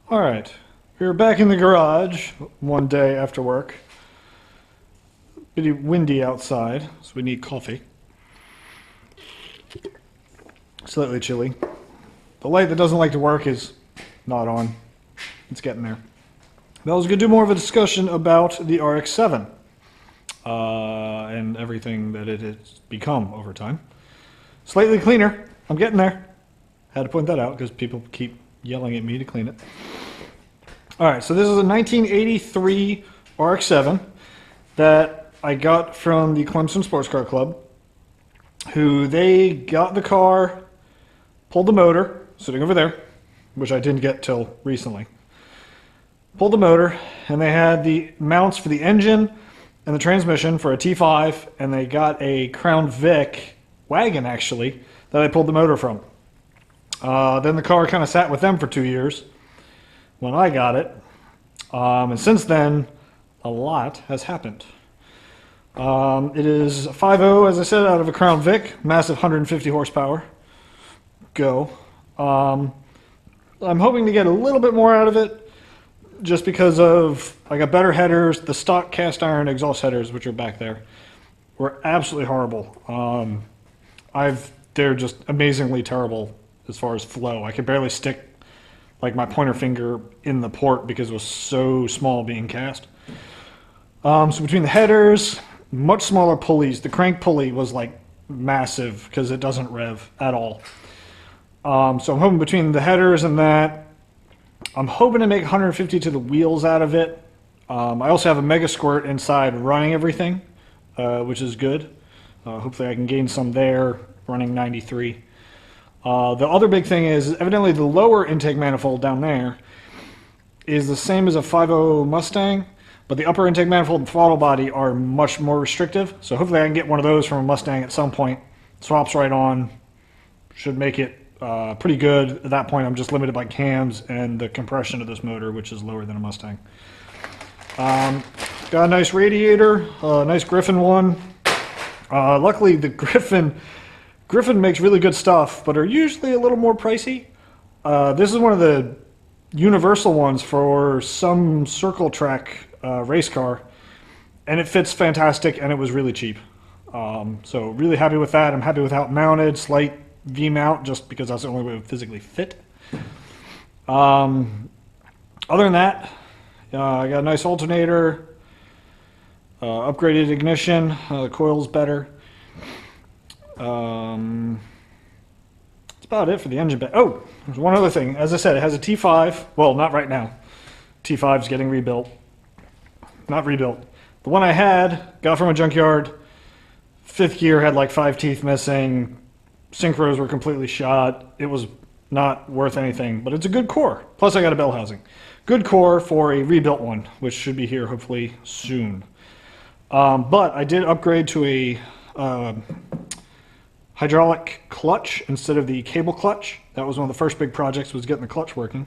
Alright, we were back in the garage one day after work. Pretty windy outside, so we need coffee. Slightly chilly. The light that doesn't like to work is not on. It's getting there. But I was going to do more of a discussion about the RX7 and everything that it has become over time. Slightly cleaner. I'm getting there. Had to point that out because people keep yelling at me to clean it. Alright, so this is a 1983 RX7 that I got from the Clemson Sports Car Club, who they got the car, pulled the motor, sitting over there, which I didn't get till recently. Pulled the motor, and they had the mounts for the engine and the transmission for a T5, and they got a Crown Vic wagon, actually, that I pulled the motor from. Then the car kind of sat with them for 2 years when I got it. And since then, a lot has happened. It is a 5.0, as I said, out of a Crown Vic, massive 150 horsepower. Go. I'm hoping to get a little bit more out of it, just because of, I got better headers. The stock cast iron exhaust headers, which are back there, were absolutely horrible. They're just amazingly terrible as far as flow. I could barely stick like my pointer finger in the port because it was so small being cast. So between the headers, much smaller pulleys. The crank pulley was like massive because it doesn't rev at all. So I'm hoping between the headers and that, I'm hoping to make 150 to the wheels out of it. I also have a Mega Squirt inside running everything, which is good. Hopefully I can gain some there running 93. The other big thing is evidently the lower intake manifold down there is the same as a 5.0 Mustang, but the upper intake manifold and throttle body are much more restrictive. So hopefully I can get one of those from a Mustang at some point. Swaps right on. Should make it pretty good. At that point I'm just limited by cams and the compression of this motor, which is lower than a Mustang. Got a nice radiator, nice Griffin one. Luckily the Griffin makes really good stuff, but are usually a little more pricey. This is one of the universal ones for some circle track race car, and it fits fantastic, and it was really cheap. So really happy with that. I'm happy with how it mounted, slight V-mount, just because that's the only way it would physically fit. Other than that, I got a nice alternator, upgraded ignition, the coil's better. That's about it for the engine bay. Oh, there's one other thing. As I said, it has a T5. Well, not right now. T5's getting rebuilt. Not rebuilt. The one I had, got from a junkyard. Fifth gear had like 5 teeth missing. Synchros were completely shot. It was not worth anything, but it's a good core. Plus I got a bell housing. Good core for a rebuilt one, which should be here hopefully soon. But I did upgrade to a hydraulic clutch instead of the cable clutch. That was one of the first big projects, was getting the clutch working.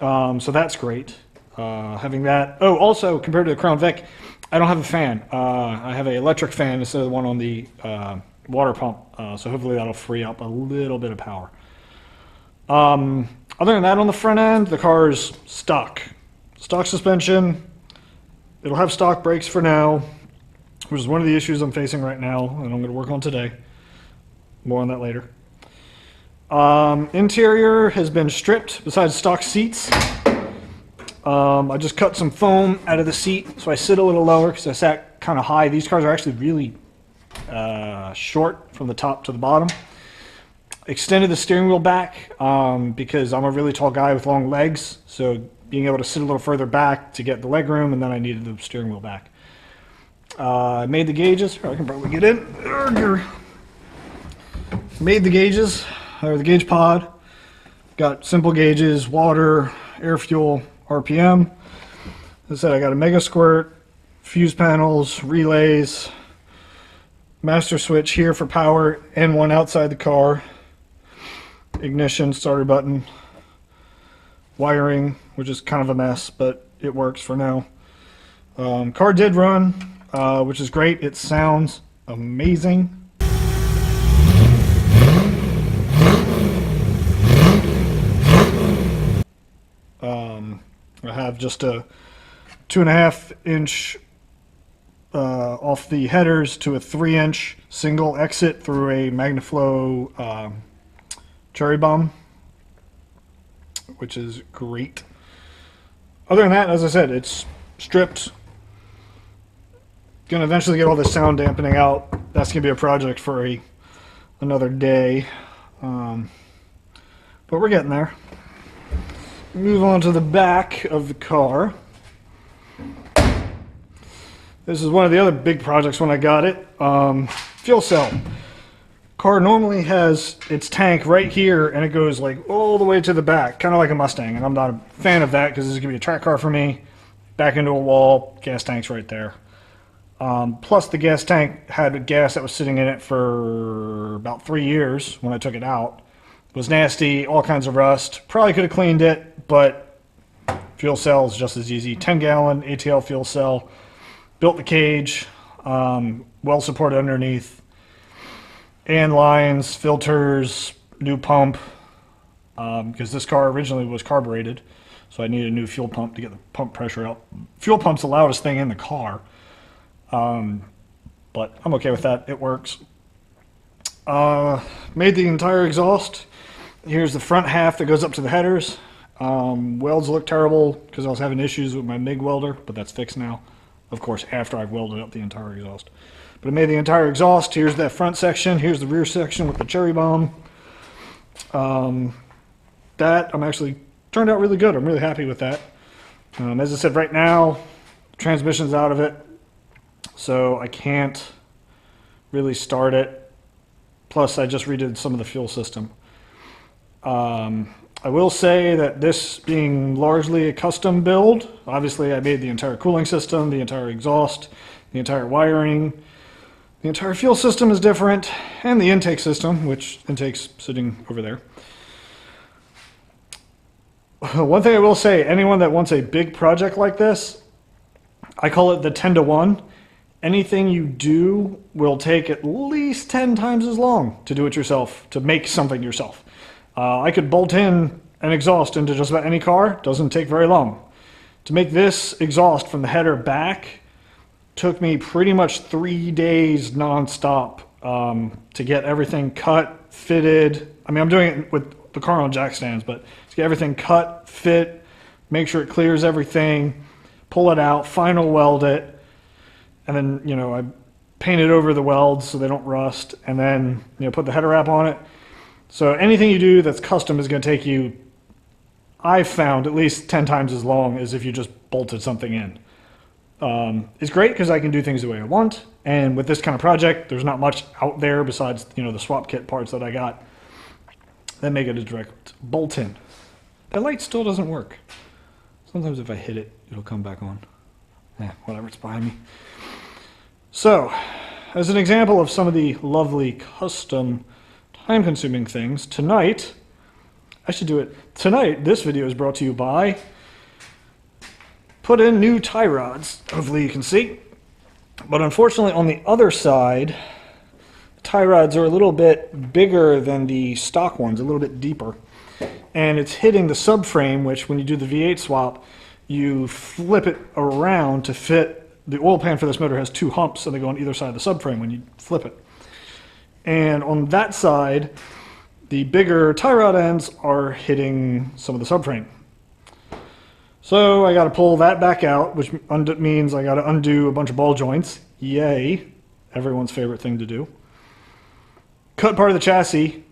So that's great. Having that. Oh, also compared to the Crown Vic, I don't have a fan. I have an electric fan instead of the one on the water pump. So hopefully that'll free up a little bit of power. Other than that, on the front end, the car is stock. Stock suspension. It'll have stock brakes for now, which is one of the issues I'm facing right now, and I'm going to work on today. More on that later. Interior has been stripped besides stock seats. I just cut some foam out of the seat so I sit a little lower because I sat kind of high. These cars are actually really short from the top to the bottom. Extended the steering wheel back because I'm a really tall guy with long legs, so being able to sit a little further back to get the leg room, and then I needed the steering wheel back. I made the gauges. I can probably get in. Made the gauges, or the gauge pod. Got simple gauges, water, air fuel, RPM. As I said, I got a Mega Squirt, fuse panels, relays, master switch here for power, and one outside the car. Ignition, starter button, wiring, which is kind of a mess, but it works for now. Car did run, which is great. It sounds amazing. I have just a 2.5-inch off the headers to a 3-inch single exit through a MagnaFlow cherry bomb, which is great. Other than that, as I said, it's stripped. Gonna eventually get all this sound dampening out. That's gonna be a project for another day, but we're getting there. Move on to the back of the car. This is one of the other big projects when I got it. Fuel cell. Car normally has its tank right here, and it goes like all the way to the back, kind of like a Mustang, and I'm not a fan of that because this is gonna be a track car for me. Back into a wall, gas tank's right there. Plus the gas tank had gas that was sitting in it for about 3 years when I took it out. It was nasty, all kinds of rust. Probably could have cleaned it, but fuel cell is just as easy. 10-gallon ATL fuel cell. Built the cage, well supported underneath. And lines, filters, new pump. Because this car originally was carbureted, so I needed a new fuel pump to get the pump pressure up. Fuel pump's the loudest thing in the car. But I'm okay with that. It works. Made the entire exhaust. Here's the front half that goes up to the headers. Welds look terrible because I was having issues with my MIG welder, but that's fixed now. Of course, after I've welded up the entire exhaust. But I made the entire exhaust. Here's that front section. Here's the rear section with the cherry bomb. That turned out really good. I'm really happy with that. As I said, right now, transmission's out of it, so I can't really start it. Plus, I just redid some of the fuel system. I will say that this being largely a custom build, obviously I made the entire cooling system, the entire exhaust, the entire wiring. The entire fuel system is different, and the intake system, which intake's sitting over there. One thing I will say, anyone that wants a big project like this, I call it the 10-to-1. Anything you do will take at least 10 times as long to do it yourself, to make something yourself. I could bolt in an exhaust into just about any car. Doesn't take very long. To make this exhaust from the header back took me pretty much 3 days non-stop to get everything cut, fitted. I mean, I'm doing it with the car on jack stands, but to get everything cut, fit, make sure it clears everything, pull it out, final weld it, and then, you know, I painted over the welds so they don't rust, and then, you know, put the header wrap on it. So anything you do that's custom is going to take you, I've found, at least 10 times as long as if you just bolted something in. It's great because I can do things the way I want, and with this kind of project, there's not much out there besides, you know, the swap kit parts that I got that make it a direct bolt in. That light still doesn't work. Sometimes if I hit it, it'll come back on. Whatever, it's behind me. So, as an example of some of the lovely custom time-consuming things, tonight, I should do it. Tonight, this video is brought to you by put in new tie rods. Hopefully you can see. But unfortunately, on the other side, the tie rods are a little bit bigger than the stock ones, a little bit deeper. And it's hitting the subframe, which when you do the V8 swap, you flip it around to fit. The oil pan for this motor has 2 humps, so they go on either side of the subframe when you flip it. And on that side, the bigger tie rod ends are hitting some of the subframe. So I got to pull that back out, which means I got to undo a bunch of ball joints. Yay, everyone's favorite thing to do. Cut part of the chassis,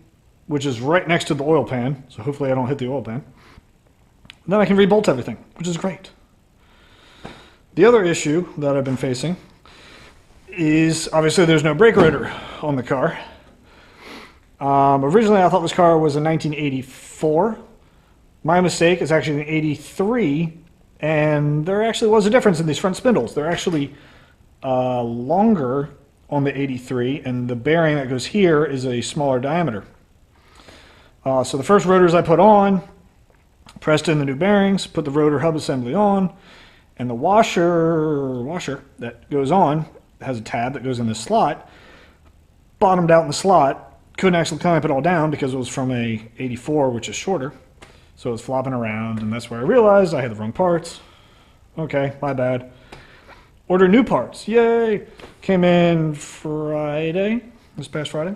which is right next to the oil pan, so hopefully I don't hit the oil pan. Then I can rebolt everything, which is great. The other issue that I've been facing is obviously there's no brake rotor on the car. Originally I thought this car was a 1984. My mistake, is actually an 83, and there actually was a difference in these front spindles. They're actually longer on the 83, and the bearing that goes here is a smaller diameter. So the first rotors I put on, pressed in the new bearings, put the rotor hub assembly on, and the washer that goes on has a tab that goes in this slot, bottomed out in the slot. Couldn't actually clamp it all down because it was from a 84, which is shorter. So it's flopping around, and that's where I realized I had the wrong parts. Okay, my bad. Order new parts. Yay! Came in Friday, this past Friday.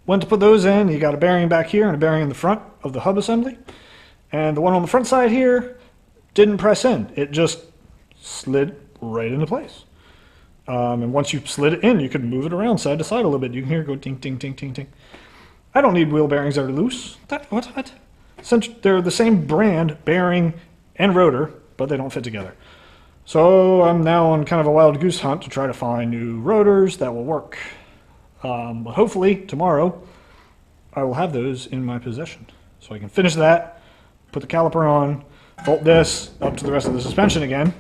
Went to put those in. You got a bearing back here and a bearing in the front of the hub assembly. And the one on the front side here didn't press in. It just slid right into place. And once you slid it in, you could move it around side to side a little bit. You can hear it go ting, ting, ting, ting, ting. I don't need wheel bearings that are loose. What? Since they're the same brand, bearing and rotor, but they don't fit together. So I'm now on kind of a wild goose hunt to try to find new rotors that will work. But hopefully tomorrow I will have those in my possession. So I can finish that, put the caliper on, bolt this up to the rest of the suspension again.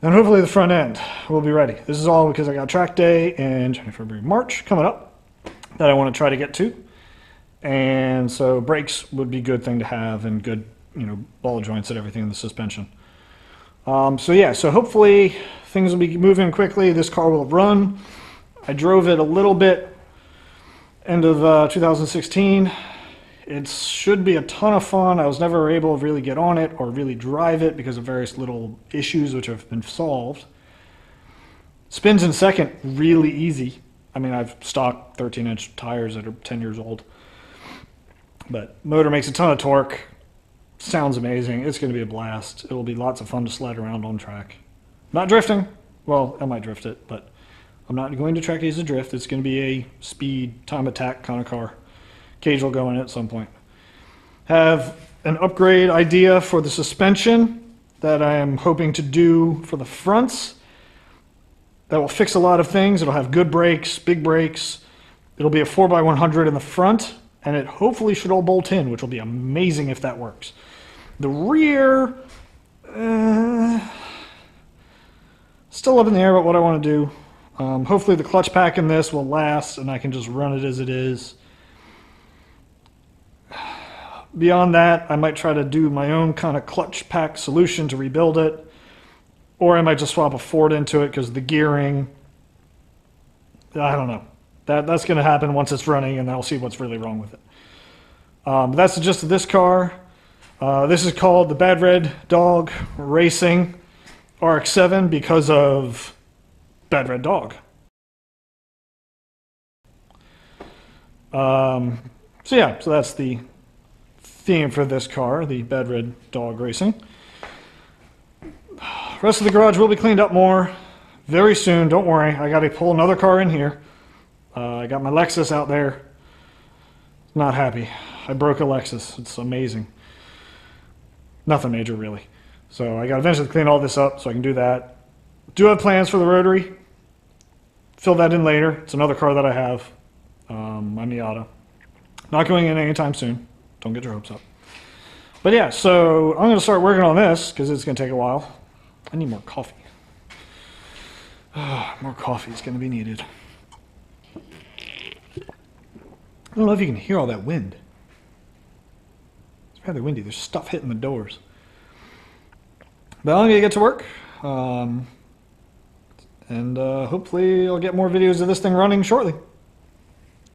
And hopefully the front end will be ready. This is all because I got track day in January, February, March coming up that I want to try to get to. And so brakes would be a good thing to have, and good, ball joints and everything in the suspension. So hopefully things will be moving quickly. This car will run. I drove it a little bit end of 2016. It should be a ton of fun. I was never able to really get on it or really drive it because of various little issues which have been solved. Spins in second really easy. I mean, I've stock 13-inch tires that are 10 years old. But motor makes a ton of torque. Sounds amazing. It's going to be a blast. It will be lots of fun to slide around on track. Not drifting. Well, I might drift it, but I'm not going to track days to drift. It's going to be a speed, time attack kind of car. Cage will go in it at some point. Have an upgrade idea for the suspension that I am hoping to do for the fronts. That will fix a lot of things. It'll have good brakes, big brakes. It'll be a 4x100 in the front, and it hopefully should all bolt in, which will be amazing if that works. The rear, still up in the air about what I want to do. Hopefully the clutch pack in this will last, and I can just run it as it is. Beyond that, I might try to do my own kind of clutch pack solution to rebuild it. Or I might just swap a Ford into it because the gearing, I don't know. That's going to happen once it's running, and I'll see what's really wrong with it. That's the gist of this car. This is called the Bad Red Dog Racing RX7 because of Bad Red Dog. So that's the theme for this car, the Bad Red Dog Racing. Rest of the garage will be cleaned up more very soon. Don't worry. I got to pull another car in here. I got my Lexus out there. Not happy. I broke a Lexus. It's amazing. Nothing major, really. So I got to eventually clean all this up so I can do that. Do have plans for the rotary. Fill that in later. It's another car that I have. My Miata. Not going in anytime soon. Don't get your hopes up. But yeah, so I'm going to start working on this because it's going to take a while. I need more coffee. More coffee is going to be needed. I don't know if you can hear all that wind. It's rather windy. There's stuff hitting the doors. But I'm going to get to work. And hopefully I'll get more videos of this thing running shortly.